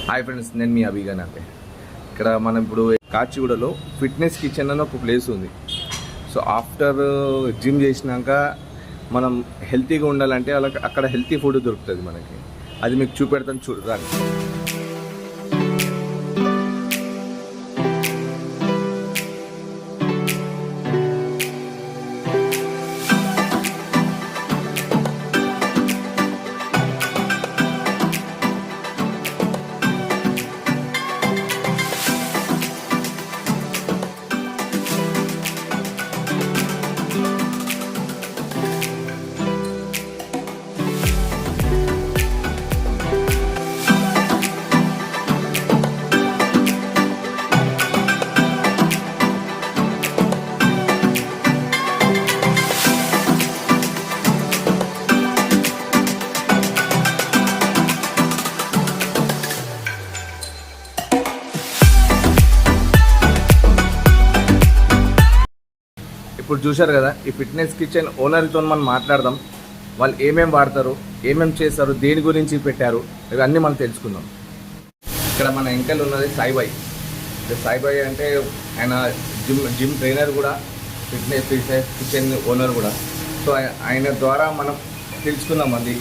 Hi friends, నేను మీ అభిగాన్ అంటే ఇక్కడ మనం ఇప్పుడు కాచిగూడలో ఫిట్నెస్ కిచెన్ అని ఒక ప్లేస్ ఉంది. సో ఆఫ్టర్ జిమ్ చేసినాక మనం హెల్తీగా ఉండాలంటే అక్కడ హెల్తీ ఫుడ్ దొరుకుతుంది మనకి. అది మీకు చూపెడతాను, చూడండి. ఇప్పుడు చూశారు కదా, ఈ ఫిట్నెస్ కిచెన్ ఓనర్తో మనం మాట్లాడదాం. వాళ్ళు ఏమేమి వాడతారు, ఏమేమి చేస్తారు, దేని గురించి పెట్టారు, ఇవన్నీ మనం తెలుసుకుందాం. ఇక్కడ మన ఎంకల్ ఉన్నది సాయిబాయ్. సాయిబాయ్ అంటే ఆయన జిమ్ ట్రైనర్ కూడా, ఫిట్నెస్ కిచెన్ ఓనర్ కూడా. సో ఆయన ద్వారా మనం తెలుసుకుందాం అది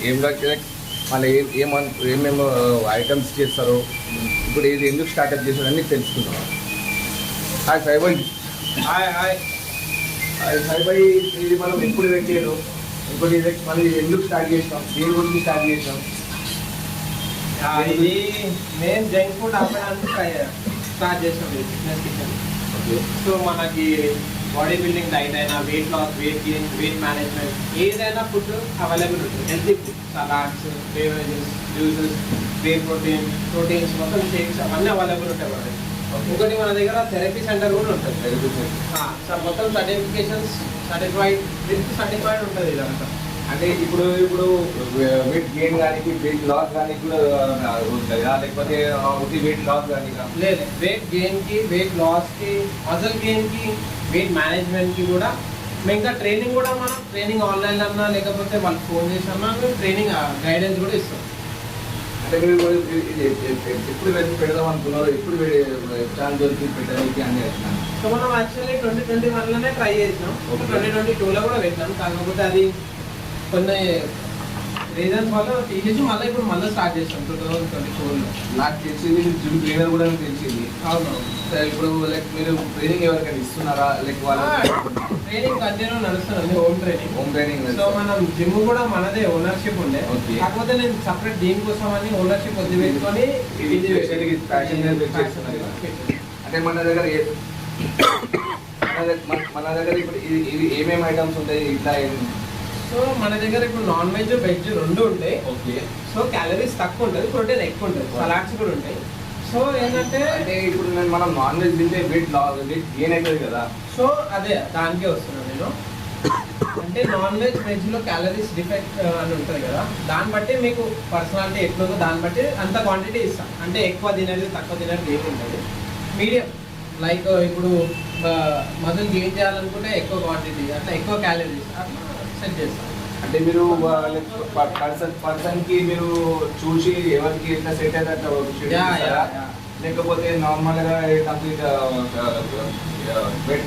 వాళ్ళు ఏమేమి ఐటమ్స్ చేస్తారో, ఇప్పుడు ఇది ఎందుకు స్టార్ట్అప్ చేశారు అన్నీ తెలుసుకుందాం. హాయ్ సాయిబాయ్. హాయ్ సాయిబాయ్, ఇది మనం ఎప్పుడు పెట్టారు, ఇంకోటి మనం ఎందుకు స్టార్ట్ చేసినాం, దేని గురించి స్టార్ట్ చేసినాం? ఇది మేము జంక్ ఫుడ్ ఆపడానికి స్టార్ట్ చేసాం ఫిట్నెస్ కిచెన్. సో మనకి బాడీ బిల్డింగ్ డైట్ అయినా, weight loss, weight gain, weight management, ఏదైనా ఫుడ్ అవైలబుల్ ఉంటుంది. Healthy food, salads, beverages, juices, proteins మొత్తం షేక్స్ అవన్నీ అవైలబుల్ ఉంటాయి మనకి. ఇంకోటి మన దగ్గర థెరపీ సెంటర్ కూడా ఉంటుంది. మొత్తం సర్టిఫైడ్ ఉంటుంది ఇదంతా. అంటే ఇప్పుడు వెయిట్ గెయిన్ కానీ, వెయిట్ లాస్ కానీ కూడా ఉంటుందా, లేకపోతే వెయిట్ లాస్ కానీ? లేదు, వెయిట్ గెయిన్కి, వెయిట్ లాస్కి, మజిల్ గెయిన్కి, వెయిట్ మేనేజ్మెంట్కి కూడా మేము ఇంకా ట్రైనింగ్ కూడా, మనం ట్రైనింగ్ ఆన్లైన్ అన్నా లేకపోతే వాళ్ళు ఫోన్ చేసి అన్నా మేము ట్రైనింగ్ గైడెన్స్ కూడా ఇస్తాం. అంటే మీరు ఎప్పుడు పెడదాం అనుకున్నారు, ఎప్పుడు ఛాన్స్ దొరికి పెట్టడానికి అని వచ్చినాను? సో మనం యాక్చువల్లీ 2021లోనే ట్రై చేసినాం, 2022లో కూడా పెట్టినాం. కాకపోతే అది కొన్ని రీజన్స్ వల్ల తీసేసి మళ్ళీ స్టార్ట్ చేస్తాం 2024లో. నాకు తెలిసింది జిమ్ ట్రైనర్ కూడా తెలిసింది. అవునవును. ఇప్పుడు లైక్ మీరు ట్రైనింగ్ ఎవరికైనా ఇస్తున్నారా? లైక్ ట్రైనింగ్ కంటిన్యూ నడుస్తుంది, హోమ్ ట్రైనింగ్. సో మనం జిమ్ కూడా మనదే ఓనర్షిప్ ఉండే, కాకపోతే నేను సపరేట్ దీనికోసం అని ఓనర్షిప్ వద్దు పెట్టుకొని అంటే మన దగ్గర ఇప్పుడు ఇది ఏమేమి ఐటమ్స్ ఉంటాయి ఇట్లా? సో మన దగ్గర ఇప్పుడు నాన్ వెజ్, వెజ్ రెండు ఉంటాయి. ఓకే. సో క్యాలరీస్ తక్కువ ఉంటుంది, ప్రోటీన్ ఎక్కువ ఉంటుంది, సలాడ్స్ కూడా ఉంటాయి. సో ఏంటంటే ఇప్పుడు మనం నాన్ వెజ్ తింటే వెయిట్ గెయిన్ అవుతుంది కదా. సో అదే దానికే వస్తున్నాను నేను. అంటే నాన్ వెజ్, వెజ్లో క్యాలరీస్ డిఫెక్ట్ అని ఉంటుంది కదా, దాన్ని బట్టి మీకు పర్సనాలిటీ ఎట్లుందో దాన్ని బట్టి అంత క్వాంటిటీ ఇస్తాం. అంటే ఎక్కువ తినేది, తక్కువ తినేది ఏమి ఉంటుంది, మీడియం. లైక్ ఇప్పుడు మజిల్ గెయిన్ చేయాలనుకుంటే ఎక్కువ క్వాంటిటీ, అట్లా ఎక్కువ క్యాలరీస్ అట్లా సెట్ చేస్తాం. అంటే మీరు పర్సన్కి మీరు చూసి ఎవరికి ఎట్లా సెట్ అయితే లేకపోతే నార్మల్గా వెయిట్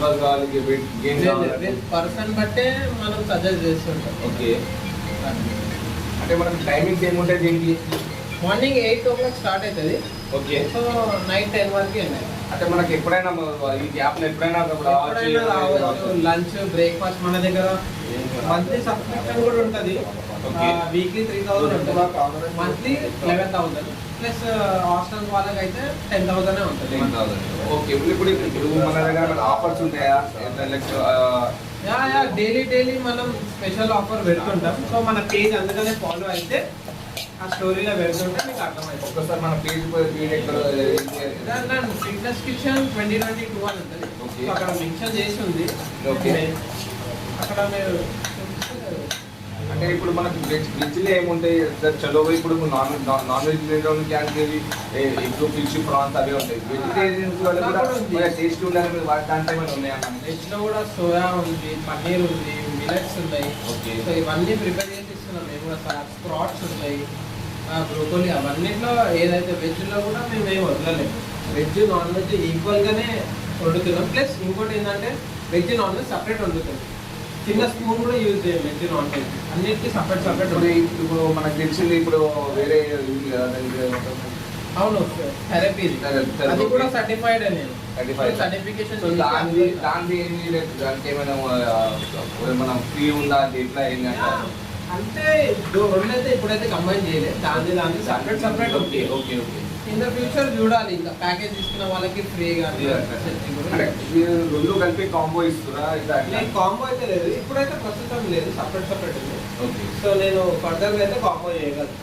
లాస్ కావాలి, వెయిట్ గెయిన్ కావాలి, పర్సన్ బట్టే మనం సజెస్ట్ చేస్తుంటాం. ఓకే. అంటే మనకు టైమింగ్స్ ఏముంటాయి దీనికి? మార్నింగ్ 8 o'clock స్టార్ట్ అవుతుంది. ఓకే. సో నైట్ 10 వరకు ఉన్నాయి. అంటే మనకి ఎప్పుడైనా ఈ గ్యాప్లో ఎప్పుడైనా రావచ్చు. లంచ్, బ్రేక్ఫాస్ట్ మన దగ్గర మంత్లీ సబ్స్క్రిప్షన్ కూడా ఉంటుంది. వీక్లీ 3,000 ఉంటుంది, మంత్లీ 11,000 ప్లస్ హాస్టల్ వాళ్ళకి అయితే 10,000 ఉంటుంది. ఓకే. ఇప్పుడు మన దగ్గర ఆఫర్స్ ఉంటాయా? డైలీ మనం స్పెషల్ ఆఫర్ పెడుతుంటాం. సో మన పేజ్ అందుకనే ఫాలో అయితే ఆ స్టోరీలో పెడుతుంటే మీకు అర్థమైంది. ఒకసారి మన పేజ్ ఫిట్నెస్ కిచెన్ 2022 అని ఉంటుంది. అక్కడ మెన్షన్ చేసి ఉంది. ఓకే. అక్కడ మీరు అంటే ఇప్పుడు మనకి వెజ్లో ఏముంటాయి? చలో ఇప్పుడు నాన్ వెజ్ తినడానికి ఎగ్, ఫిష్, ప్రాన్స్ అవే ఉంటాయి. వెజిటేరియన్స్ కూడా టేస్ట్ ఉండాలి, దాంట్లో ఏమైనా ఉన్నాయా? వెజ్లో కూడా సోయా ఉంది, పన్నీర్ ఉంది, మిలెట్స్ ఉన్నాయి. ఓకే. సో ఇవన్నీ ప్రిపేర్ చేసి ఇస్తున్నాం మేము కూడా. స్ప్రాట్స్ ఉన్నాయి, బ్రోకోలీ అవన్నిట్లో ఏదైతే వెజ్లో కూడా మేము ఏం వదలలేము. వెజ్ నాన్ వెజ్ ఈక్వల్గానే వండుతున్నాం. ప్లస్ ఇంకోటి ఏంటంటే వెజ్ నాన్ వెజ్ సపరేట్ వండుతుంది. చిన్న స్పూన్ కూడా యూజ్ చేయం వెజ్ నాన్ వెజ్, అన్నిటికీ సపరేట్ సపరేట్. ఇప్పుడు మనకు తెలిసింది ఇప్పుడు వేరే అవును థెరపీ అది కూడా సర్టిఫైడ్ నేను సర్టిఫికేషన్. దానికి ఏమైనా మనం ఫ్రీ ఉందా అది ఎట్లా ఏంటంటే అంటే రెండైతే ఇప్పుడైతే కంబైన్ చేయలేదు, దాన్ని separate separate. Okay okay okay. In the future చూడాలి, ఇంకా ప్యాకేజ్ తీసుకున్న వాళ్ళకి ఫ్రీగా రెండు కలిపి కాంబో ఇస్తున్నా. కాంబో అయితే లేదు ఇప్పుడైతే, ప్రస్తుతం లేదు, సపరేట్ సపరేట్ ఉంది. ఓకే. సో నేను ఫర్దర్గా అయితే కాంబో చేయగలను.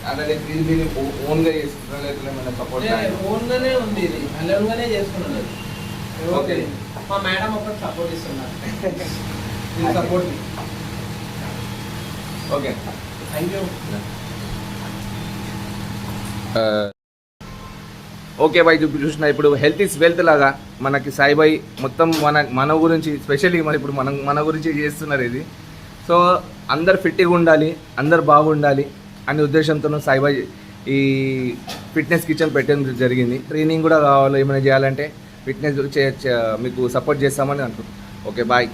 అంటే మీరు ఓన్గా చేస్తున్నా లేదా ఏమైనా సపోర్ట్? ఓన్గానే ఉంది, ఇది అలోన్గానే చేసుకున్నాను. ఓకే, మా మేడం ఒకటి సపోర్ట్ ఇస్తున్నారు. Support. Okay, thank you. Okay bye, చూసిన ఇప్పుడు హెల్త్ ఇస్ వెల్త్ లాగా మనకి సాయిబాయ్ మొత్తం మన గురించి స్పెషల్లీ ఇప్పుడు మన గురించి చేస్తున్నారు ఇది. సో అందరు ఫిట్గా ఉండాలి, అందరు బాగుండాలి అనే ఉద్దేశంతో సాయిబాయ్ ఈ ఫిట్నెస్ కిచెన్ పెట్టడం జరిగింది. ట్రైనింగ్ కూడా కావాలి, ఏమైనా చేయాలంటే ఫిట్నెస్ మీకు సపోర్ట్ చేస్తామని అనుకుంటున్నాను. Okay bye.